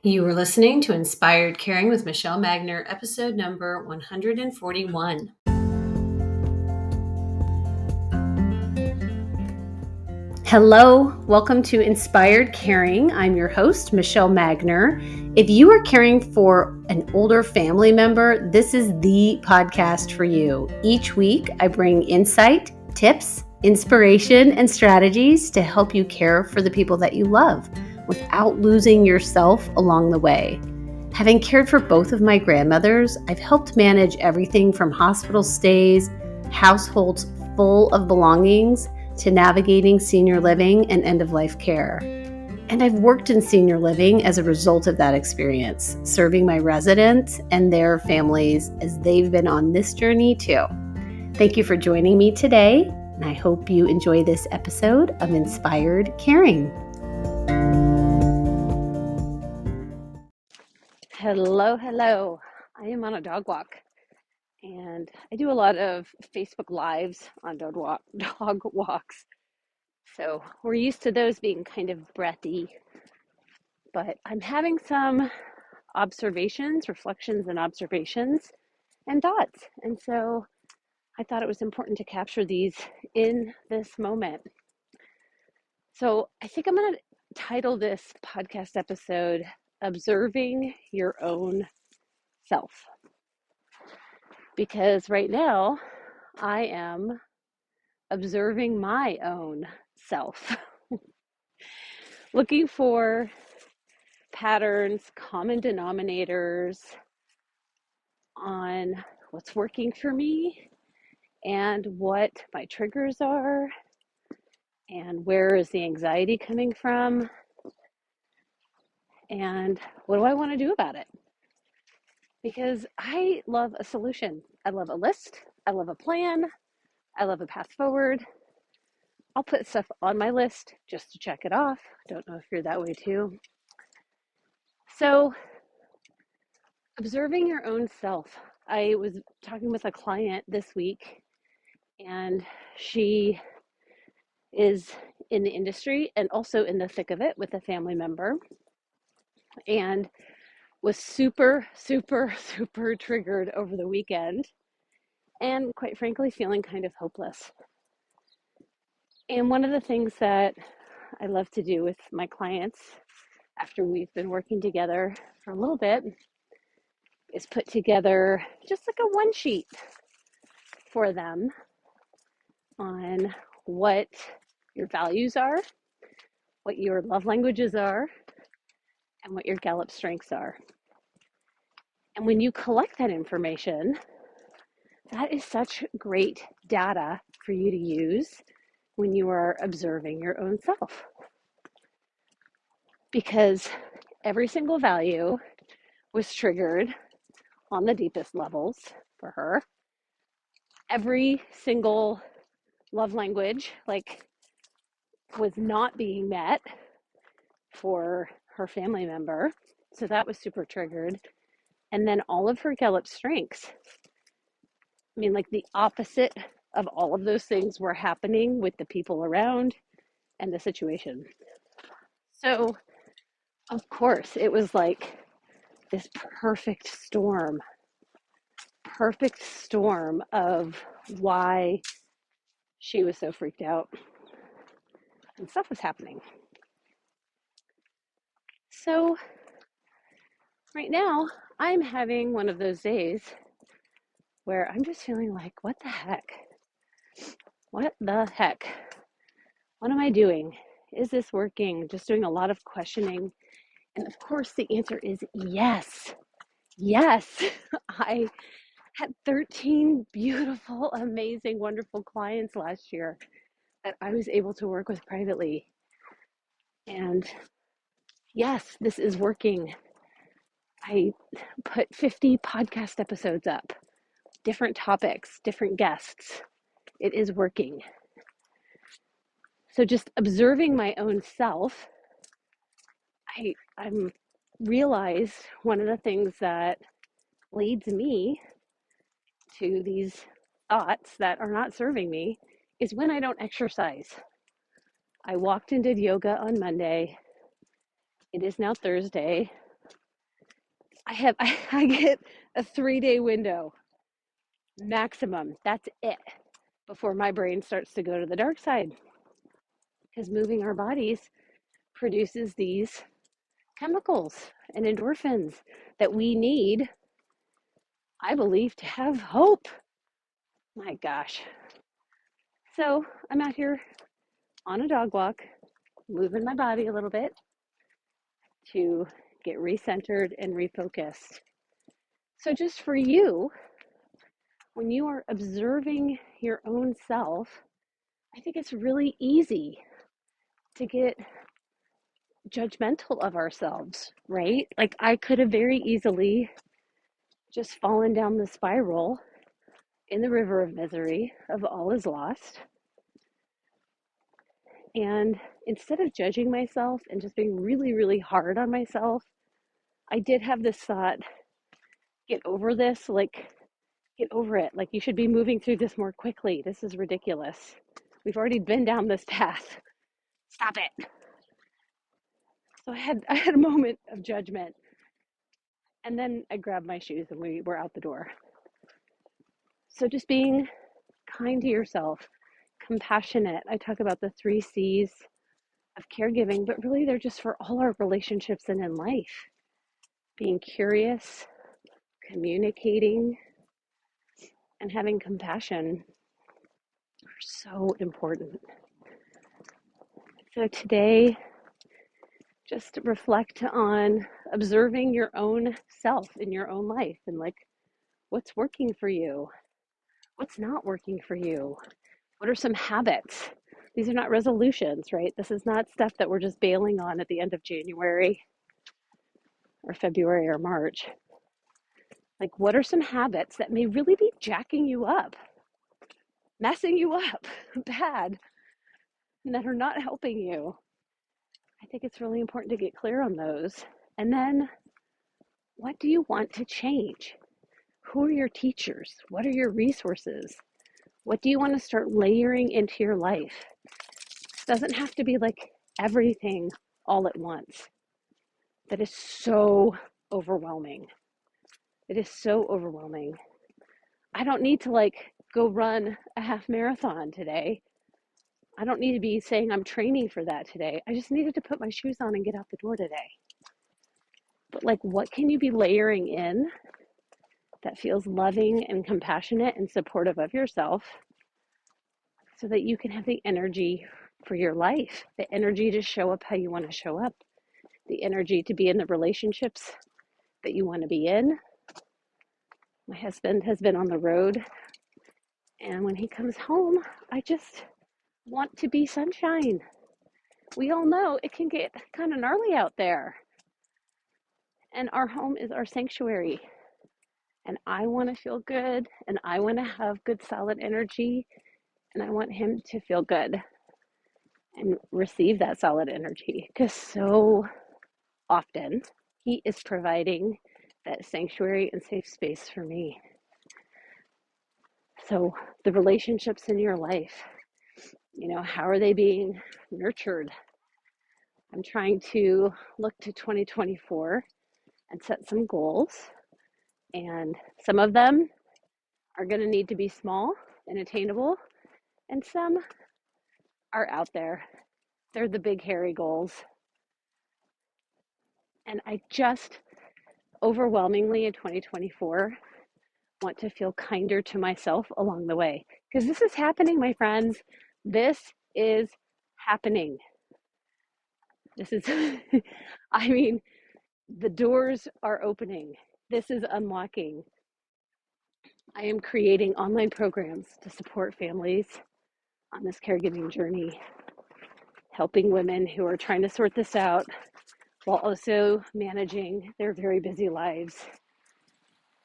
You were listening to Inspired Caring with Michelle Magner, episode number 141. Hello, welcome to Inspired Caring. I'm your host, Michelle Magner. If you are caring for an older family member, this is the podcast for you. Each week, I bring insight, tips, inspiration, and strategies to help you care for the people that you love without losing yourself along the way. Having cared for both of my grandmothers, I've helped manage everything from hospital stays, households full of belongings, to navigating senior living and end-of-life care. And I've worked in senior living as a result of that experience, serving my residents and their families as they've been on this journey too. Thank you for joining me today, and I hope you enjoy this episode of Inspired Caring. Hello. I am on a dog walk, and I do a lot of Facebook Lives on dog walks. So we're used to those being kind of breathy, but I'm having some reflections and observations and thoughts. And so I thought it was important to capture these in this moment. So I think I'm going to title this podcast episode, Observing Your Own Self. Because right now I am observing my own self, looking for patterns, common denominators on what's working for me and what my triggers are and where is the anxiety coming from and what do I want to do about it? Because I love a solution. I love a list. I love a plan. I love a path forward. I'll put stuff on my list just to check it off. Don't know if you're that way too. So, observing your own self. I was talking with a client this week, and she is in the industry and also in the thick of it with a family member, and was super triggered over the weekend, and quite frankly, feeling kind of hopeless. And one of the things that I love to do with my clients after we've been working together for a little bit is put together just like a one sheet for them on what your values are, what your love languages are, and what your Gallup strengths are. And when you collect that information, that is such great data for you to use when you are observing your own self. Because every single value was triggered on the deepest levels for her. Every single love language, was not being met for her family member. So that was super triggered. And then all of her Gallup strengths. The opposite of all of those things were happening with the people around and the situation. So, of course, it was like this perfect storm of why she was so freaked out and stuff was happening. So right now I'm having one of those days where I'm just feeling like, what the heck? What am I doing? Is this working? Just doing a lot of questioning. And of course the answer is yes. I had 13 beautiful, amazing, wonderful clients last year that I was able to work with privately. And yes, this is working. I put 50 podcast episodes up, different topics, different guests. It is working. So just observing my own self, I'm realized one of the things that leads me to these thoughts that are not serving me is when I don't exercise. I walked and did yoga on Monday. It is now Thursday. I get a 3-day window maximum. That's it before my brain starts to go to the dark side. Because moving our bodies produces these chemicals and endorphins that we need, I believe, to have hope. My gosh. So I'm out here on a dog walk, moving my body a little bit to get recentered and refocused. So just for you, when you are observing your own self, I think it's really easy to get judgmental of ourselves, right? Like I could have very easily just fallen down the spiral in the river of misery of all is lost. And instead of judging myself and just being really, really hard on myself, I did have this thought, get over this, like get over it. Like you should be moving through this more quickly. This is ridiculous. We've already been down this path. Stop it. So I had a moment of judgment. And then I grabbed my shoes and we were out the door. So just being kind to yourself, compassionate. I talk about the 3 C's of caregiving, but really they're just for all our relationships and in life. Being curious, communicating, and having compassion are so important. So today, just reflect on observing your own self in your own life and like what's working for you, what's not working for you, what are some habits. These are not resolutions, right? This is not stuff that we're just bailing on at the end of January or February or March. Like, what are some habits that may really be jacking you up, messing you up bad, and that are not helping you? I think it's really important to get clear on those. And then, what do you want to change? Who are your teachers? What are your resources? What do you want to start layering into your life? It doesn't have to be like everything all at once. That is so overwhelming. It is so overwhelming. I don't need to like go run a half marathon today. I don't need to be saying I'm training for that today. I just needed to put my shoes on and get out the door today. But like, what can you be layering in that feels loving and compassionate and supportive of yourself so that you can have the energy for your life, the energy to show up how you want to show up, the energy to be in the relationships that you want to be in. My husband has been on the road, and when he comes home, I just want to be sunshine. We all know it can get kind of gnarly out there, and our home is our sanctuary. And I want to feel good, and I want to have good, solid energy, and I want him to feel good and receive that solid energy because so often he is providing that sanctuary and safe space for me. So the relationships in your life, how are they being nurtured? I'm trying to look to 2024 and set some goals, and some of them are going to need to be small and attainable, and some are out there. They're the big hairy goals. And I just overwhelmingly in 2024 want to feel kinder to myself along the way. Because this is happening, my friends. This is happening. This is, I mean, the doors are opening. This is unlocking. I am creating online programs to support families on this caregiving journey, helping women who are trying to sort this out while also managing their very busy lives.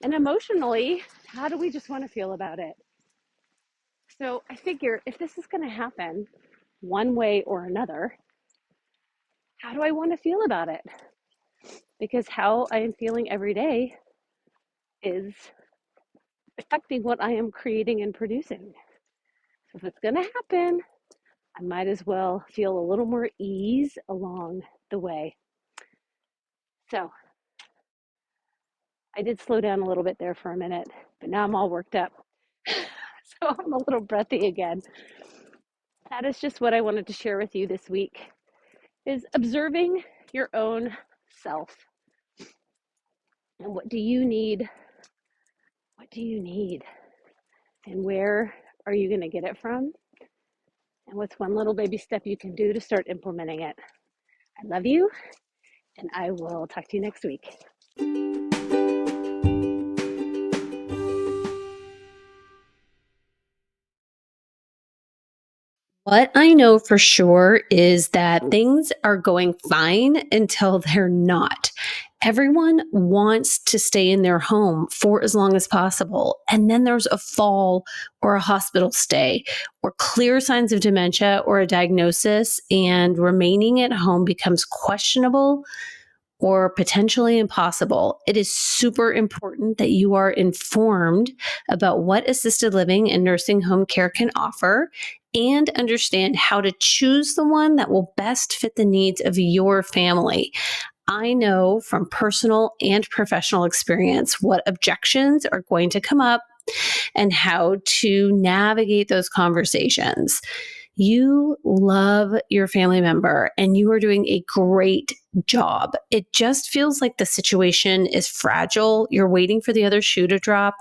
And emotionally, how do we just want to feel about it? So I figure if this is going to happen one way or another, how do I want to feel about it? Because how I am feeling every day is affecting what I am creating and producing. So if it's going to happen, I might as well feel a little more ease along the way. So I did slow down a little bit there for a minute, but now I'm all worked up. So I'm a little breathy again. That is just what I wanted to share with you this week, is observing your own self. And what do you need? What do you need? And where are you going to get it from? And what's one little baby step you can do to start implementing it? I love you, and I will talk to you next week. What I know for sure is that things are going fine until they're not. Everyone wants to stay in their home for as long as possible. And then there's a fall or a hospital stay or clear signs of dementia or a diagnosis, and remaining at home becomes questionable or potentially impossible. It is super important that you are informed about what assisted living and nursing home care can offer and understand how to choose the one that will best fit the needs of your family. I know from personal and professional experience what objections are going to come up and how to navigate those conversations. You love your family member and you are doing a great job. It just feels like the situation is fragile. You're waiting for the other shoe to drop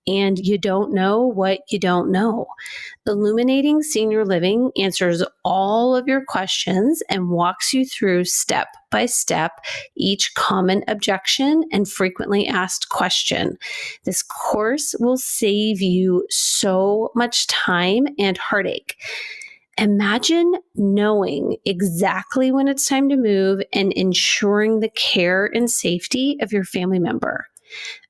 and you don't know what you don't know. Illuminating Senior Living answers all of your questions and walks you through step by step each common objection and frequently asked question. This course will save you so much time and heartache. Imagine knowing exactly when it's time to move and ensuring the care and safety of your family member.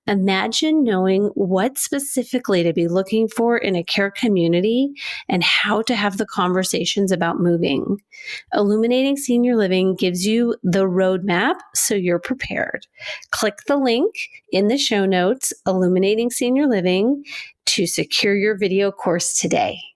Imagine knowing what specifically to be looking for in a care community and how to have the conversations about moving. Illuminating Senior Living gives you the roadmap so you're prepared. Click the link in the show notes, Illuminating Senior Living, to secure your video course today.